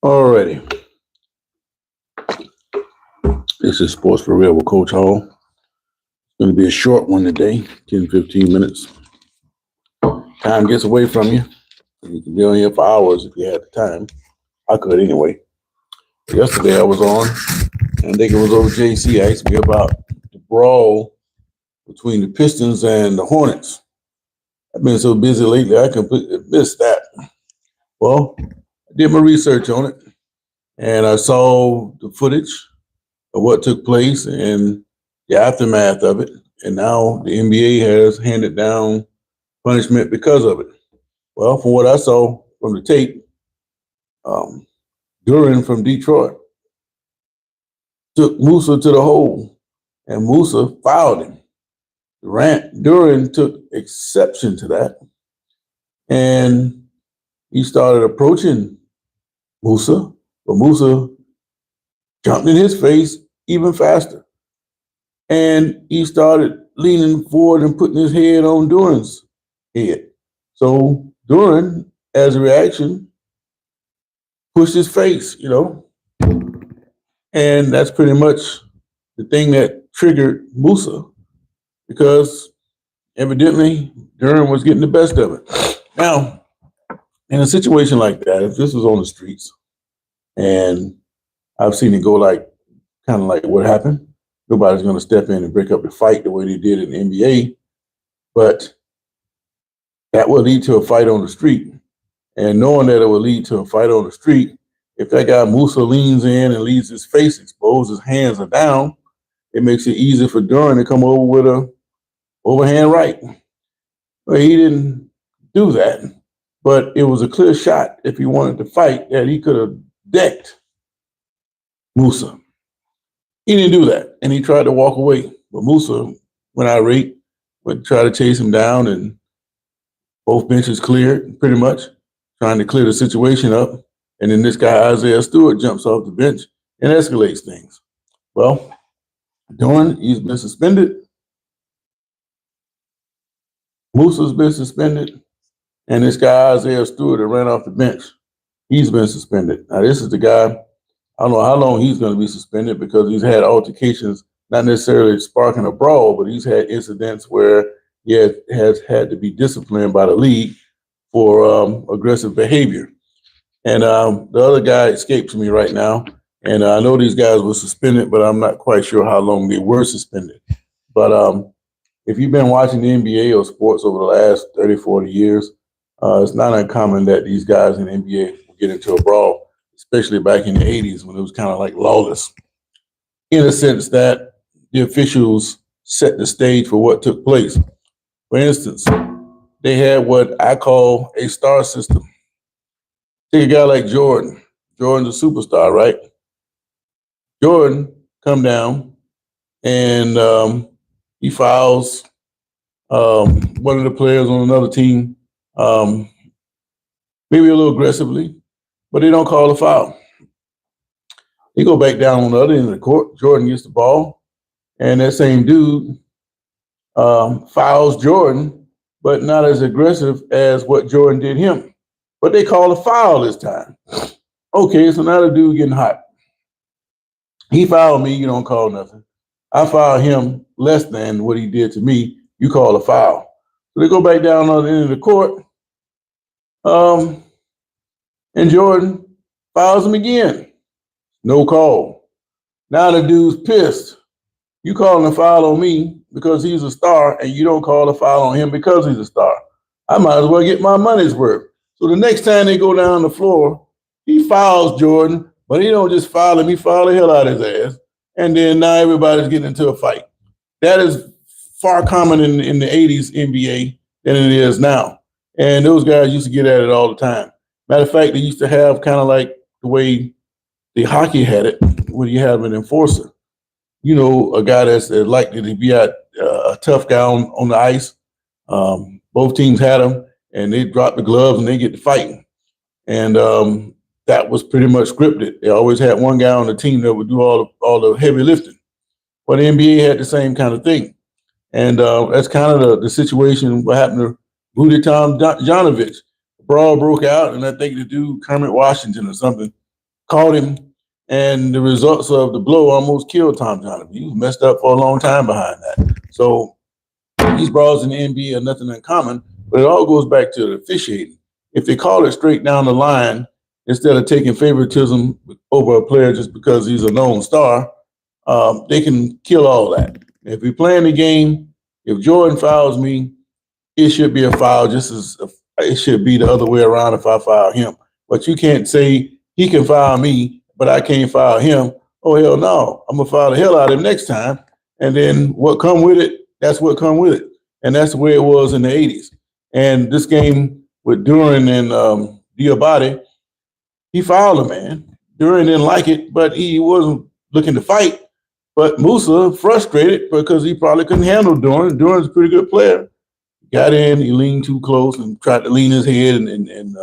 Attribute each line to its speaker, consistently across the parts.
Speaker 1: Alrighty, this is Sports for Real with Coach Hall. It's going to be a short one today, 10, 15 minutes. Time gets away from you. You can be on here for hours if you had the time. I could anyway. Yesterday I was on, and I think it was over JC asked me about the brawl between the Pistons and the Hornets. I've been so busy lately, I completely missed that. Well, I did my research on it, and I saw the footage of what took place and the aftermath of it. And now the NBA has handed down punishment because of it. Well, from what I saw from the tape, um, Duran from Detroit took Musa to the hole, and Musa fouled him. Duran took exception to that, and he started approaching Musa, but Musa jumped in his face even faster. And he started leaning forward and putting his head on Duran's head. So Duran, as a reaction, pushed his face. And that's pretty much the thing that triggered Musa because evidently Duran was getting the best of it. Now, in a situation like that, if this was on the streets and I've seen it go like kind of like what happened, nobody's going to step in and break up the fight the way they did in the NBA. But that will lead to a fight on the street. And knowing that it will lead to a fight on the street, if that guy Musa leans in and leaves his face exposed, his hands are down, it makes it easy for Duran to come over with a overhand right. Well, he didn't do that, but it was a clear shot if he wanted to fight that he could have decked Musa. He didn't do that, and he tried to walk away. But Musa went irate, would try to chase him down, and both benches cleared pretty much, trying to clear the situation up. And then this guy, Isaiah Stewart, jumps off the bench and escalates things. Well, Duran, he's been suspended. Musa's been suspended. And this guy, Isaiah Stewart, that ran off the bench, he's been suspended. Now, this is the guy, I don't know how long he's going to be suspended because he's had altercations, not necessarily sparking a brawl, but he's had incidents where he has had to be disciplined by the league for aggressive behavior. And the other guy escapes me right now. And I know these guys were suspended, but I'm not quite sure how long they were suspended. But if you've been watching the NBA or sports over the last 30, 40 years, it's not uncommon that these guys in the NBA will get into a brawl, especially back in the 80s when it was kind of like lawless, in a sense that the officials set the stage for what took place. For instance, they had what I call a star system. Take a guy like Jordan. Jordan's a superstar, right? Jordan come down and he fouls one of the players on another team, maybe a little aggressively, but they don't call a foul. He go back down on the other end of the court. Jordan gets the ball, and that same dude fouls Jordan, but not as aggressive as what Jordan did him. But they call a foul this time. Okay, so now the dude getting hot. He fouled me, you don't call nothing. I fouled him less than what he did to me, you call a foul. So they go back down on the end of the court, and Jordan fouls him again. No call. Now the dude's pissed. You calling a foul on me because he's a star, and you don't call a foul on him because he's a star. I might as well get my money's worth. So the next time they go down the floor, he fouls Jordan, but he don't just foul him, he foul the hell out of his ass. And then now everybody's getting into a fight. That is far common in the 80s NBA than it is now. And those guys used to get at it all the time. Matter of fact, they used to have kind of like the way the hockey had it, where you have an enforcer. You know, a guy that's likely to be a tough guy on the ice. Both teams had him, and they drop the gloves and they get to fighting. And that was pretty much scripted. They always had one guy on the team that would do all the heavy lifting. But the NBA had the same kind of thing. And that's kind of the situation what happened to Rudy Tomjanovich. Brawl broke out, and I think the dude, Kermit Washington or something, caught him, and the results of the blow almost killed Tom Johnson. He was messed up for a long time behind that. So these brawls in the NBA are nothing uncommon, but it all goes back to the officiating. If they call it straight down the line, instead of taking favoritism over a player just because he's a known star, they can kill all that. If we play in the game, if Jordan fouls me, it should be a foul just as it should be the other way around if I foul him. But you can't say he can foul me, but I can't foul him. Oh, hell no. I'm going to foul the hell out of him next time. And then what come with it, that's what come with it. And that's the way it was in the 80s. And this game with Duran and Diabate, he fouled him, man. Duran didn't like it, but he wasn't looking to fight. But Musa frustrated because he probably couldn't handle Duran. Duran's a pretty good player. Got in, he leaned too close and tried to lean his head and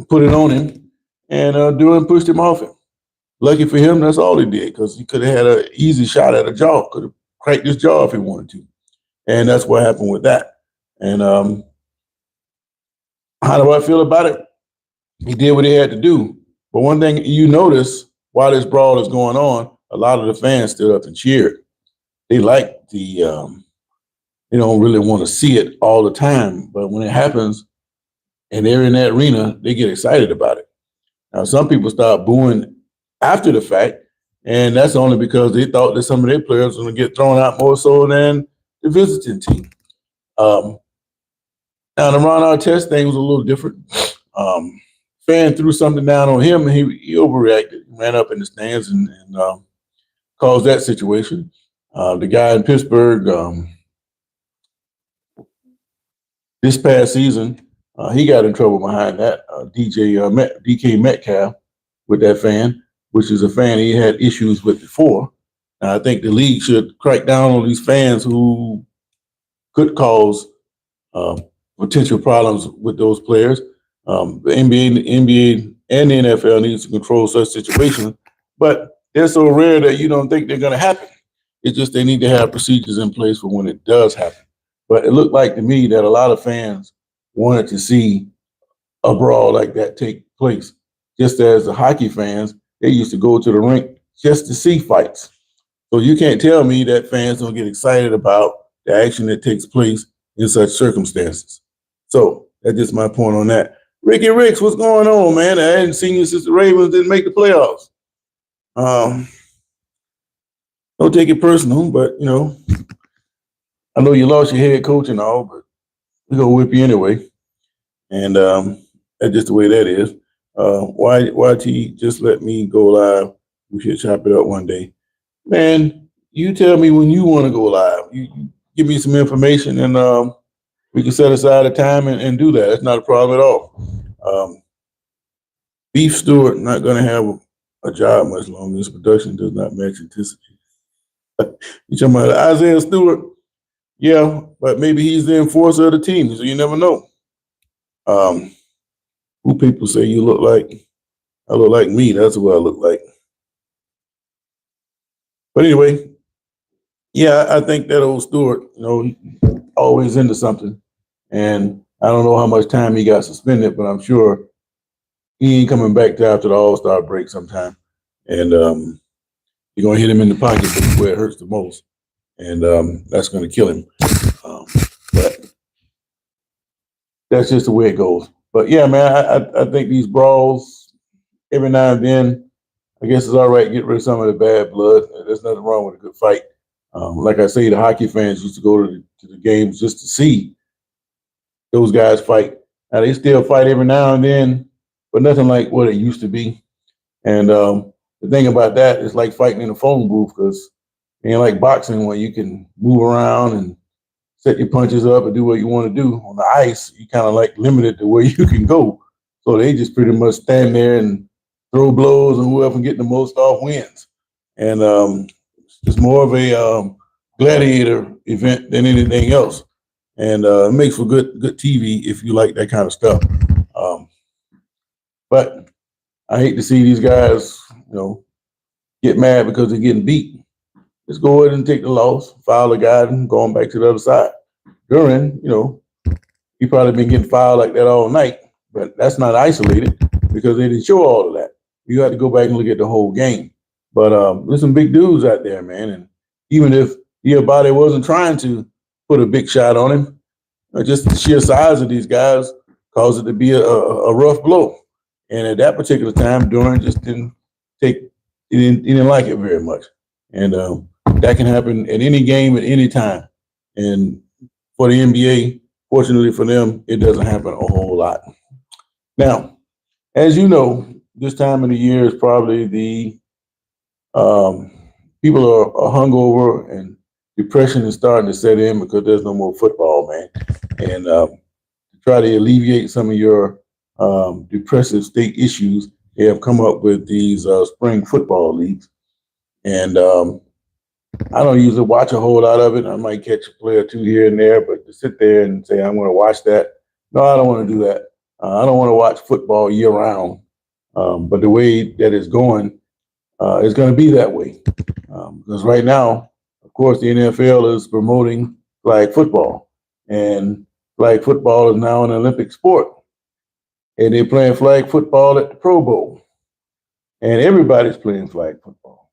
Speaker 1: put it on him. And Duran pushed him off him. Lucky for him, that's all he did, because he could have had an easy shot at a jaw, could have cracked his jaw if he wanted to. And that's what happened with that. And how do I feel about it? He did what he had to do. But one thing you notice while this brawl is going on, a lot of the fans stood up and cheered. They like they don't really want to see it all the time, but when it happens and they're in that arena, they get excited about it. Now, some people start booing after the fact, and that's only because they thought that some of their players were going to get thrown out more so than the visiting team. Now, the Ron Artest thing was a little different. Fan threw something down on him, and he overreacted, ran up in the stands and caused that situation. The guy in Pittsburgh, this past season, he got in trouble behind that. DK Metcalf with that fan, which is a fan he had issues with before. And I think the league should crack down on these fans who could cause potential problems with those players. The NBA and the NFL needs to control such situations, but they're so rare that you don't think they're going to happen. It's just they need to have procedures in place for when it does happen. But it looked like to me that a lot of fans wanted to see a brawl like that take place. Just as the hockey fans, they used to go to the rink just to see fights. So you can't tell me that fans don't get excited about the action that takes place in such circumstances. So that's just my point on that. Ricky Ricks, what's going on, man? I hadn't seen you since the Ravens didn't make the playoffs. Don't take it personal, but, I know you lost your head coach and all, but we're going to whip you anyway. And that's just the way that is. YT, just let me go live. We should chop it up one day. Man, you tell me when you want to go live. You give me some information, and we can set aside a time and do that. That's not a problem at all. Beef Stewart not going to have a job much longer. His production does not match anticipated. You talking about Isaiah Stewart? Yeah, but maybe he's the enforcer of the team, so you never know. Who people say you look like? I look like me. That's what I look like. But anyway, yeah, I think that old Stewart, always into something. And I don't know how much time he got suspended, but I'm sure he ain't coming back to after the All-Star break sometime. And you're going to hit him in the pocket where it hurts the most. And that's going to kill him. But that's just the way it goes. But yeah, man, I think these brawls, every now and then, I guess it's all right to get rid of some of the bad blood. There's nothing wrong with a good fight. Like I say, the hockey fans used to go to the games just to see those guys fight. Now, they still fight every now and then, but nothing like what it used to be. And the thing about that is like fighting in a phone booth, because it ain't like boxing where you can move around and set your punches up and do what you want to do. On the ice, you kind of like limited to where you can go. So they just pretty much stand there and throw blows, and whoever can get the most off wins. And it's more of a gladiator event than anything else. And it makes for good TV if you like that kind of stuff. But I hate to see these guys, get mad because they're getting beat. Just go ahead and take the loss, foul the guy, and going back to the other side. Duran, he probably been getting fouled like that all night, but that's not isolated. because they didn't show all of that. You have to go back and look at the whole game. But there's some big dudes out there, man. And even if your body wasn't trying to put a big shot on him, just the sheer size of these guys caused it to be a rough blow. And at that particular time, Durant just didn't take, he didn't like it very much. And that can happen at any game at any time. And for the NBA, fortunately for them, it doesn't happen a whole lot. Now, as you know, this time of the year is probably the people are hungover and depression is starting to set in because there's no more football, man. And to try to alleviate some of your depressive state issues, they have come up with these spring football leagues. And I don't usually watch a whole lot of it. I might catch a play or two here and there, but to sit there and say, I'm going to watch that, no, I don't want to do that. I don't want to watch football year round. But the way that it's going is going to be that way. Because right now, of course, the NFL is promoting flag football. And flag football is now an Olympic sport. And they're playing flag football at the Pro Bowl. And everybody's playing flag football.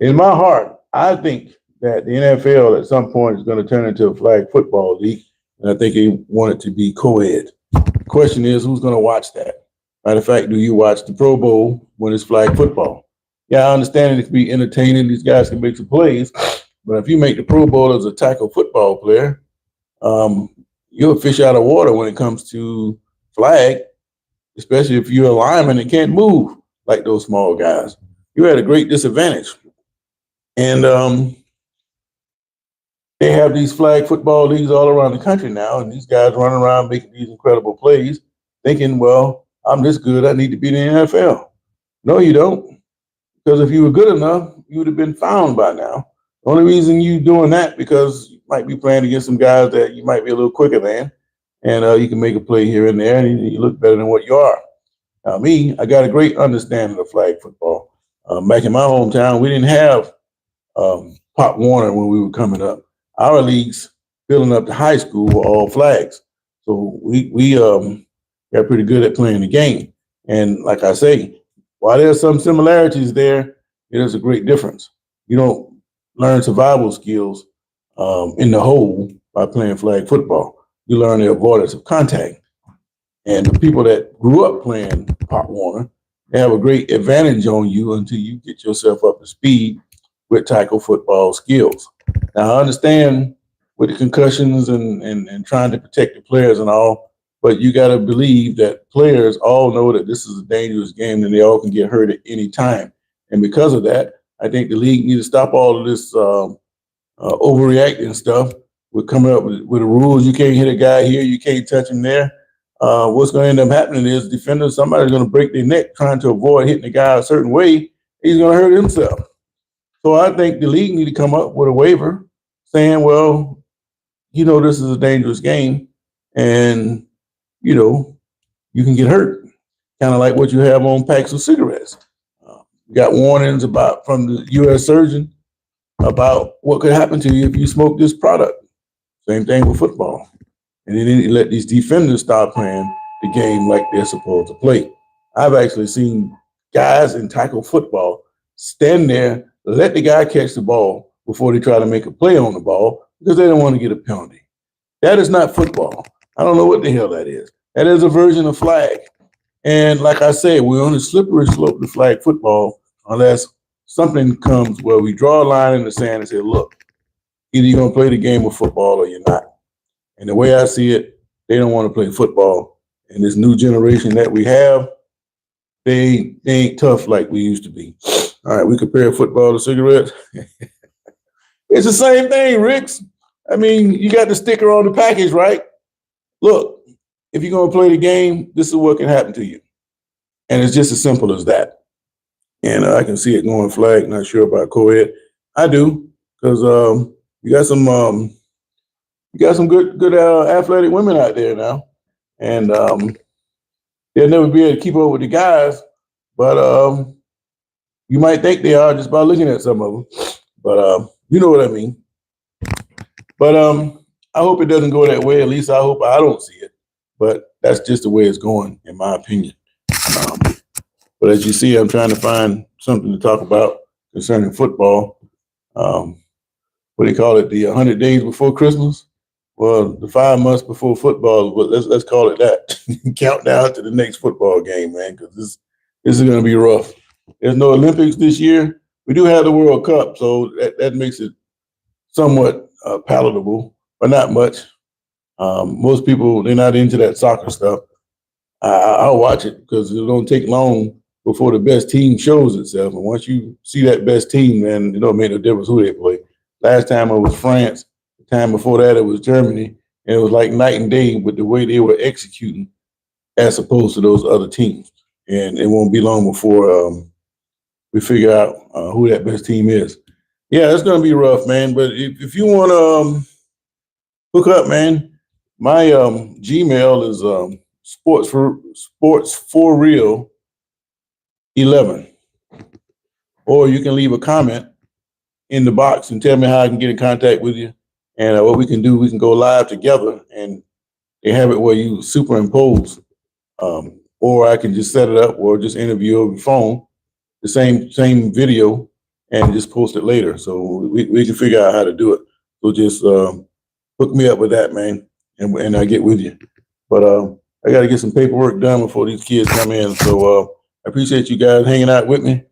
Speaker 1: In my heart, I think that the NFL at some point is going to turn into a flag football league. And I think they want it to be co-ed. The question is, who's going to watch that? Matter of fact, do you watch the Pro Bowl when it's flag football? Yeah, I understand it can be entertaining. These guys can make some plays. But if you make the Pro Bowl as a tackle football player, you're a fish out of water when it comes to flag, especially if you're a lineman and can't move like those small guys. You're at a great disadvantage. And they have these flag football leagues all around the country now, and these guys running around making these incredible plays, thinking, well, I'm this good, I need to be in the NFL. No, you don't. Because if you were good enough, you would have been found by now. The only reason you doing that because you might be playing against some guys that you might be a little quicker than, and you can make a play here and there, and you look better than what you are. Now, me, I got a great understanding of flag football. Back in my hometown, we didn't have Pop Warner when we were coming up. Our leagues, building up to high school, were all flags. So we got pretty good at playing the game. And like I say, while there's some similarities there, there's a great difference. You don't learn survival skills in the hole by playing flag football. You learn the avoidance of contact. And the people that grew up playing Pop Warner, they have a great advantage on you until you get yourself up to speed with tackle football skills. Now, I understand with the concussions and trying to protect the players and all, but you got to believe that players all know that this is a dangerous game and they all can get hurt at any time. And because of that, I think the league needs to stop all of this overreacting stuff. We're coming up with the rules. You can't hit a guy here. You can't touch him there. What's going to end up happening is defenders, somebody's going to break their neck trying to avoid hitting the guy a certain way. He's going to hurt himself. So I think the league need to come up with a waiver saying, well, this is a dangerous game and, you can get hurt. Kind of like what you have on packs of cigarettes. You got warnings from the U.S. surgeon about what could happen to you if you smoke this product. Same thing with football. And then they let these defenders start playing the game like they're supposed to play. I've actually seen guys in tackle football stand there, let the guy catch the ball before they try to make a play on the ball because they don't want to get a penalty. That is not football. I don't know what the hell that is. That is a version of flag. And like I said, we're on a slippery slope to flag football unless something comes where we draw a line in the sand and say, look, either you're going to play the game of football or you're not. And the way I see it, they don't want to play football. And this new generation that we have, they ain't tough like we used to be. All right, we compare football to cigarettes. It's the same thing, Ricks. I mean, you got the sticker on the package, right? Look, if you're going to play the game, this is what can happen to you. And it's just as simple as that. And I can see it going flag. Not sure about co-ed. I do, because you got some good athletic women out there now. And they'll never be able to keep up with the guys, but you might think they are just by looking at some of them. But you know what I mean. But I hope it doesn't go that way. At least I hope I don't see it. But that's just the way it's going, in my opinion. But as you see, I'm trying to find something to talk about concerning football. What do you call it? The 100 days before Christmas? Well, the 5 months before football, but let's call it that. Countdown to the next football game, man, because this is going to be rough. There's no Olympics this year. We do have the World Cup, so that makes it somewhat palatable, but not much. Most people, they're not into that soccer stuff. I'll watch it because it don't take long before the best team shows itself. And once you see that best team, then it don't make no difference who they play. Last time it was France. The time before that it was Germany. And it was like night and day with the way they were executing as opposed to those other teams. And it won't be long before we figure out who that best team is. Yeah, it's going to be rough, man. But if you want to hook up, man, my Gmail is sports for real 11, or you can leave a comment in the box and tell me how I can get in contact with you. And what we can do, we can go live together and they have it where you superimpose, or I can just set it up or just interview over the phone, the same video, and just post it later. So we can figure out how to do it. So just hook me up with that, man, and I get with you. But I got to get some paperwork done before these kids come in. So I appreciate you guys hanging out with me.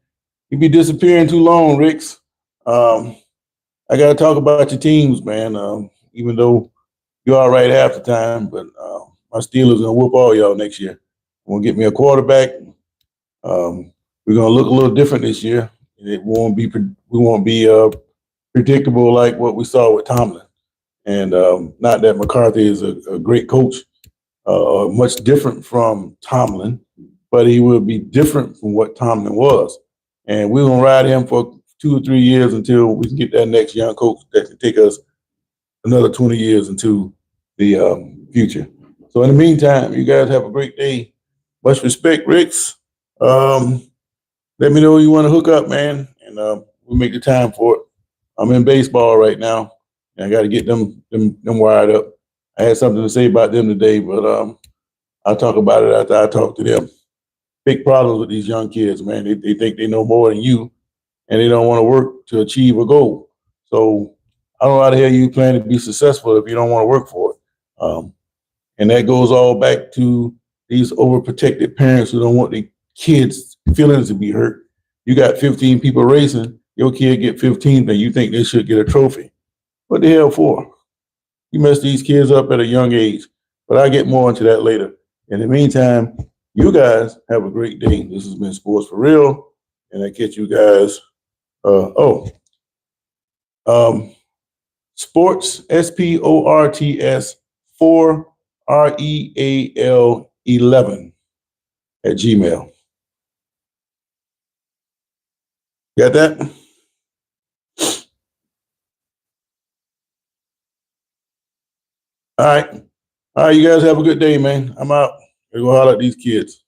Speaker 1: You be disappearing too long, Ricks. I got to talk about your teams, man. Even though you're all right half the time, but my Steelers gonna whoop all y'all next year. I'm gonna get me a quarterback. We're gonna look a little different this year. It won't be predictable like what we saw with Tomlin. And not that McCarthy is a great coach, much different from Tomlin, but he will be different from what Tomlin was. And we're gonna ride him for 2 or 3 years until we can get that next young coach that can take us another 20 years into the future. So in the meantime, you guys have a great day. Much respect, Ricks. Let me know you want to hook up, man, and we'll make the time for it. I'm in baseball right now, and I got to get them wired up. I had something to say about them today, but I'll talk about it after I talk to them. Big problems with these young kids, man. They think they know more than you, and they don't want to work to achieve a goal. So I don't know how the hell you plan to be successful if you don't want to work for it. And that goes all back to these overprotected parents who don't want their kids' feelings to be hurt. You got 15 people racing, your kid get 15th, and you think they should get a trophy. What the hell for? You mess these kids up at a young age. But I'll get more into that later. In the meantime, you guys have a great day. This has been Sports for Real, and I catch you guys. Sports, SPORTS 4REAL 11 at Gmail. Got that? All right. All right, you guys have a good day, man. I'm out. Gotta go holler at these kids.